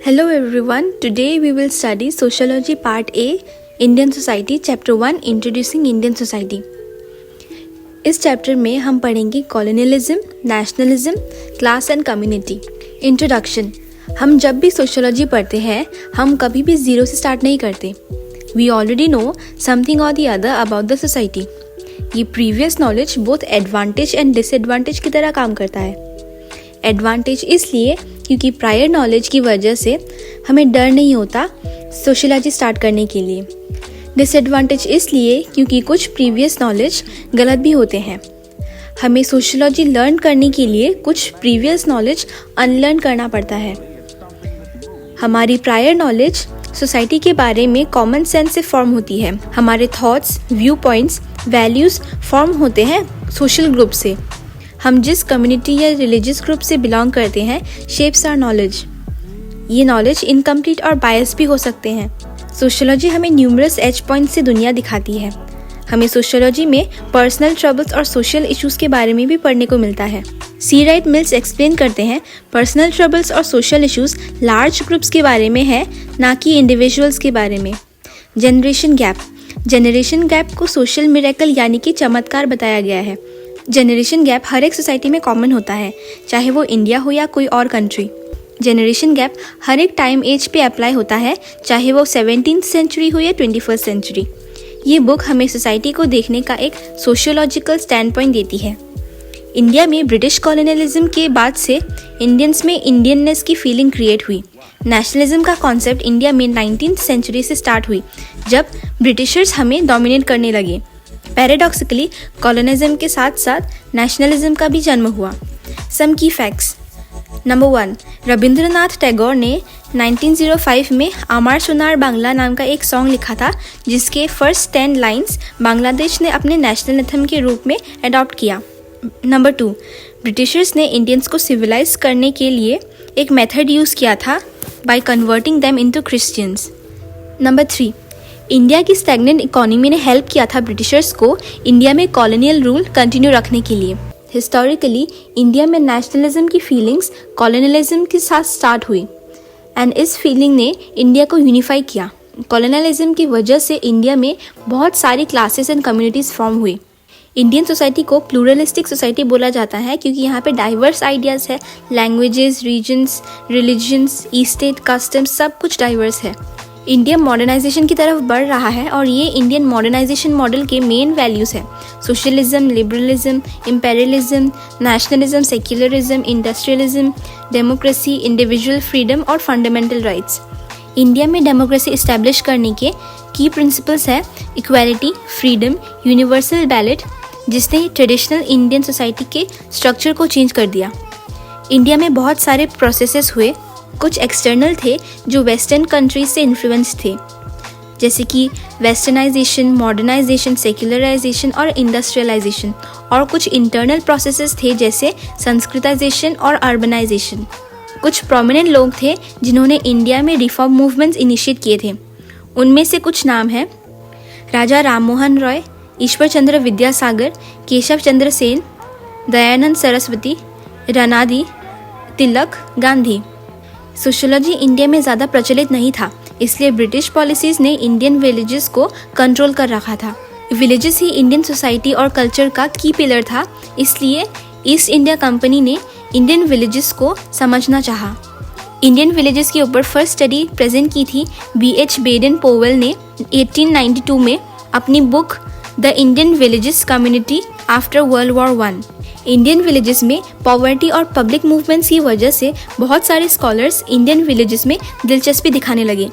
Hello everyone, today we will study Sociology Part A, Indian Society, Chapter 1, Introducing Indian Society. इस chapter में हम पढ़ेंगे colonialism, nationalism, class and community. Introduction. हम जब भी sociology पढ़ते हैं हम कभी भी ज़ीरो से स्टार्ट नहीं करते. वी ऑलरेडी नो समथिंग और the other about the society. ये previous knowledge both advantage and disadvantage की तरह काम करता है. एडवांटेज इसलिए क्योंकि प्रायर नॉलेज की वजह से हमें डर नहीं होता सोशोलॉजी स्टार्ट करने के लिए. डिसएडवांटेज इसलिए क्योंकि कुछ प्रीवियस नॉलेज गलत भी होते हैं. हमें सोशोलॉजी लर्न करने के लिए कुछ प्रीवियस नॉलेज अनलर्न करना पड़ता है. हमारी प्रायर नॉलेज सोसाइटी के बारे में कॉमन सेंस से फॉर्म होती है. हमारे thoughts, view points, values form होते हैं सोशल ग्रुप से. हम जिस कम्युनिटी या रिलीजियस ग्रुप से बिलोंग करते हैं शेप्स आवर नॉलेज. ये नॉलेज इनकम्प्लीट और बायस भी हो सकते हैं. सोशोलॉजी हमें न्यूमरस एज पॉइंट से दुनिया दिखाती है. हमें सोशोलॉजी में पर्सनल ट्रबल्स और सोशल इश्यूज़ के बारे में भी पढ़ने को मिलता है. सी राइट मिल्स एक्सप्लेन करते हैं पर्सनल ट्रबल्स और सोशल इश्यूज़ लार्ज ग्रुप्स के बारे में है, ना कि इंडिविजुअल्स के बारे में. जनरेशन गैप को सोशल मिरेकल यानी कि चमत्कार बताया गया है. जनरेशन गैप हर एक सोसाइटी में कॉमन होता है, चाहे वो इंडिया हो या कोई और कंट्री. जनरेशन गैप हर एक टाइम एज पे अप्लाई होता है, चाहे वो 17th सेंचुरी हो या 21st सेंचुरी. ये बुक हमें सोसाइटी को देखने का एक सोशियोलॉजिकल स्टैंड पॉइंट देती है. इंडिया में ब्रिटिश कॉलोनियलिज्म के बाद से इंडियंस में इंडियननेस की फीलिंग क्रिएट हुई. नेशनलिज्म का कॉन्सेप्ट इंडिया में 19th सेंचुरी से स्टार्ट हुई, जब ब्रिटिशर्स हमें डोमिनेट करने लगे. पैराडॉक्सिकली कॉलोनिज्म के साथ साथ नेशनलिज्म का भी जन्म हुआ. सम की फैक्ट्स. नंबर 1, रविंद्रनाथ टैगोर ने 1905 में आमार सोनार बांग्ला नाम का एक सॉन्ग लिखा था, जिसके फर्स्ट 10 लाइन्स बांग्लादेश ने अपने नेशनल एंथम के रूप में अडॉप्ट किया. नंबर 2, ब्रिटिशर्स ने इंडियंस को सिविलाइज करने के लिए एक मेथड यूज़ किया था by converting them into Christians. Number 3, India की स्टैग्नेंट इकोनॉमी ने हेल्प किया था ब्रिटिशर्स को इंडिया में कॉलोनियल रूल कंटिन्यू रखने के लिए. हिस्टोरिकली इंडिया में नेशनलिज्म की फीलिंग्स कॉलोनियलिज्म के साथ स्टार्ट हुई एंड इस फीलिंग ने इंडिया को यूनिफाई किया. कॉलोनियलिज्म की वजह से इंडिया में बहुत सारी क्लासेस एंड कम्युनिटीज़ फॉर्म हुई. इंडियन सोसाइटी को प्लूरलिस्टिक सोसाइटी बोला जाता है क्योंकि यहाँ पे डाइवर्स आइडियाज़ है. Languages, regions, religions, state, customs सब कुछ डाइवर्स है. इंडिया मॉडर्नाइजेशन की तरफ बढ़ रहा है और ये इंडियन मॉडर्नाइजेशन मॉडल के मेन वैल्यूज़ है. Socialism, liberalism, imperialism, nationalism, secularism, industrialism, democracy, individual freedom और फंडामेंटल राइट्स. इंडिया में डेमोक्रेसी इस्टेब्लिश करने के की प्रिंसिपल्स है इक्वालिटी, फ्रीडम, यूनिवर्सल बैलेट, जिसने ट्रेडिशनल इंडियन सोसाइटी के स्ट्रक्चर को चेंज कर दिया. इंडिया में बहुत सारे प्रोसेसेस हुए. कुछ एक्सटर्नल थे जो वेस्टर्न कंट्रीज से इन्फ्लुएंस थे, जैसे कि वेस्टर्नाइजेशन, मॉडर्नाइजेशन, सेक्युलराइजेशन और इंडस्ट्रियलाइजेशन. और कुछ इंटरनल प्रोसेसेस थे जैसे संस्कृताइजेशन और अर्बनाइजेशन. कुछ प्रोमिनेंट लोग थे जिन्होंने इंडिया में रिफॉर्म मूवमेंट्स इनिशिएट किए थे. उनमें से कुछ नाम हैं: राजा राममोहन रॉय, ईश्वर चंद्र विद्यासागर, केशव चंद्र सेन, दयानंद सरस्वती, रनादी, तिलक, गांधी. सोशोलॉजी इंडिया में ज़्यादा प्रचलित नहीं था, इसलिए ब्रिटिश पॉलिसीज़ ने इंडियन विलेजेस को कंट्रोल कर रखा था. विलेजेस ही इंडियन सोसाइटी और कल्चर का की पिलर था, इसलिए ईस्ट इंडिया कंपनी ने इंडियन विलेजेस को समझना चाहा. इंडियन विलेजेस के ऊपर फर्स्ट स्टडी प्रेजेंट की थी B.H. बेडन पोवेल ने 1892 में अपनी book the Indian villages community after world war 1. Indian villages में पॉवर्टी और पब्लिक मूवमेंट्स की वजह से बहुत सारे स्कॉलर्स इंडियन विलेजेस में दिलचस्पी दिखाने लगे.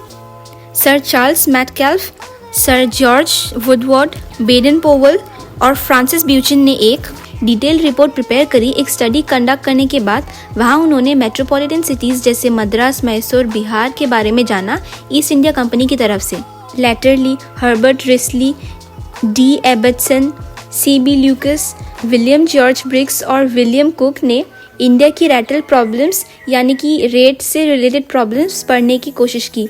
Sir Charles Metcalfe, sir George Woodward, Baden Powell और फ्रांसिस ब्यूचिन ने एक डिटेल रिपोर्ट प्रिपेयर करी. एक स्टडी कंडक्ट करने के बाद वहाँ उन्होंने मेट्रोपॉलिटन सिटीज़ जैसे मद्रास, मैसूर, बिहार के बारे में जाना ईस्ट इंडिया कंपनी की तरफ से. Laterally, Herbert Risley, D Ibbetson, C.B. Lucas, William George Briggs और विलियम कुक ने इंडिया की रैटल प्रॉब्लम्स यानी कि रेट से रिलेटेड प्रॉब्लम्स पढ़ने की कोशिश की.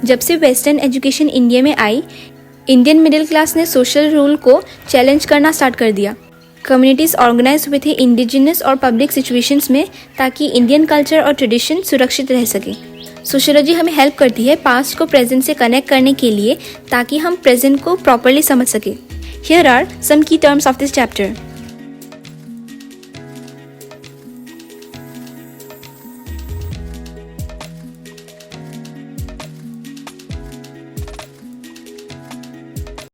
जब से वेस्टर्न एजुकेशन इंडिया में आई, इंडियन मिडिल क्लास ने सोशल रूल को चैलेंज करना स्टार्ट कर दिया. कम्युनिटीज़ ऑर्गेनाइज हुए थे इंडिजिनस और पब्लिक सिचुएशंस में ताकि इंडियन कल्चर और ट्रेडिशन सुरक्षित रह सके। सोशियोलॉजी हमें हेल्प करती है पास्ट को प्रेजेंट से कनेक्ट करने के लिए ताकि हम प्रेजेंट को प्रॉपरली समझ सके। हियर आर सम की टर्म्स ऑफ दिस चैप्टर।